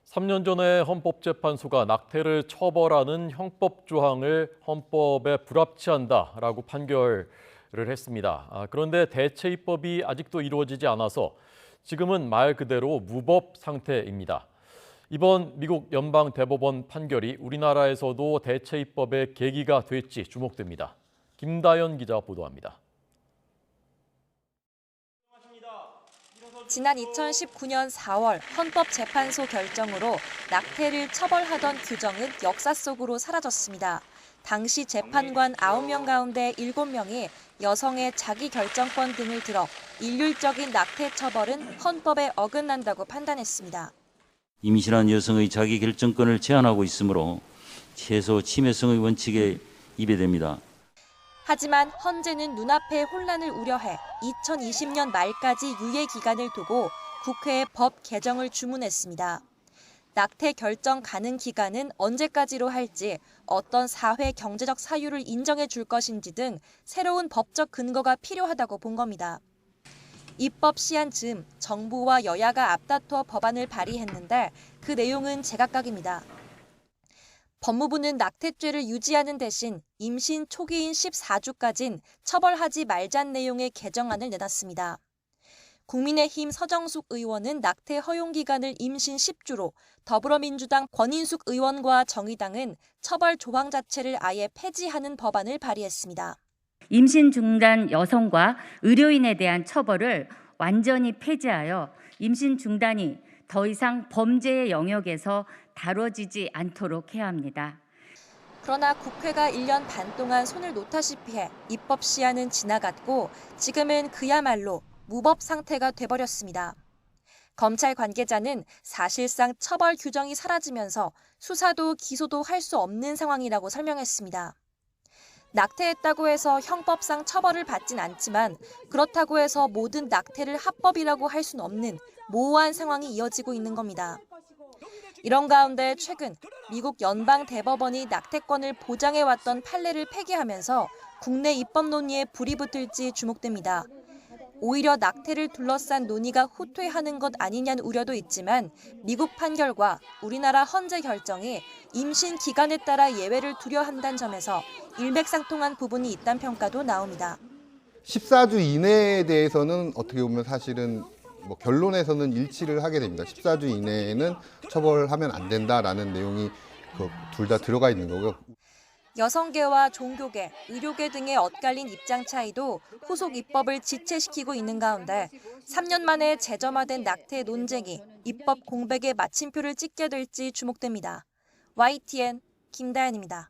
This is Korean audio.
3년 전에 헌법재판소가 낙태를 처벌하는 형법 조항을 헌법에 불합치한다라고 판결을 했습니다. 그런데 대체 입법이 아직도 이루어지지 않아서 지금은 말 그대로 무법 상태입니다. 이번 미국 연방대법원 판결이 우리나라에서도 대체 입법의 계기가 될지 주목됩니다. 김다연 기자 보도합니다. 지난 2019년 4월 헌법재판소 결정으로 낙태를 처벌하던 규정은 역사 속으로 사라졌습니다. 당시 재판관 9명 가운데 7명이 여성의 자기결정권 등을 들어 일률적인 낙태 처벌은 헌법에 어긋난다고 판단했습니다. 임신한 여성의 자기결정권을 제한하고 있으므로 최소 침해성의 원칙에 위배됩니다. 하지만 헌재는 눈앞의 혼란을 우려해 2020년 말까지 유예 기간을 두고 국회에 법 개정을 주문했습니다. 낙태 결정 가능 기간은 언제까지로 할지, 어떤 사회 경제적 사유를 인정해 줄 것인지 등 새로운 법적 근거가 필요하다고 본 겁니다. 입법 시한 즈음 정부와 여야가 앞다퉈 법안을 발의했는데 그 내용은 제각각입니다. 법무부는 낙태죄를 유지하는 대신 임신 초기인 14주까진 처벌하지 말자는 내용의 개정안을 내놨습니다. 국민의힘 서정숙 의원은 낙태 허용 기간을 임신 10주로, 더불어민주당 권인숙 의원과 정의당은 처벌 조항 자체를 아예 폐지하는 법안을 발의했습니다. 임신 중단 여성과 의료인에 대한 처벌을 완전히 폐지하여 임신 중단이 더 이상 범죄의 영역에서 다뤄지지 않도록 해야 합니다. 그러나 국회가 1년 반 동안 손을 놓다시피 해 입법 시한은 지나갔고 지금은 그야말로 무법 상태가 돼버렸습니다. 검찰 관계자는 사실상 처벌 규정이 사라지면서 수사도 기소도 할 수 없는 상황이라고 설명했습니다. 낙태했다고 해서 형법상 처벌을 받진 않지만 그렇다고 해서 모든 낙태를 합법이라고 할 수는 없는 모호한 상황이 이어지고 있는 겁니다. 이런 가운데 최근 미국 연방대법원이 낙태권을 보장해왔던 판례를 폐기하면서 국내 입법 논의에 불이 붙을지 주목됩니다. 오히려 낙태를 둘러싼 논의가 후퇴하는 것 아니냐는 우려도 있지만 미국 판결과 우리나라 헌재 결정이 임신 기간에 따라 예외를 두려 한다는 점에서 일맥상통한 부분이 있다는 평가도 나옵니다. 14주 이내에 대해서는 어떻게 보면 사실은 결론에서는 일치를 하게 됩니다. 14주 이내에는 처벌하면 안 된다라는 내용이 둘 다 들어가 있는 거고요. 여성계와 종교계, 의료계 등의 엇갈린 입장 차이도 후속 입법을 지체시키고 있는 가운데 3년 만에 재점화된 낙태 논쟁이 입법 공백의 마침표를 찍게 될지 주목됩니다. YTN 김다연입니다.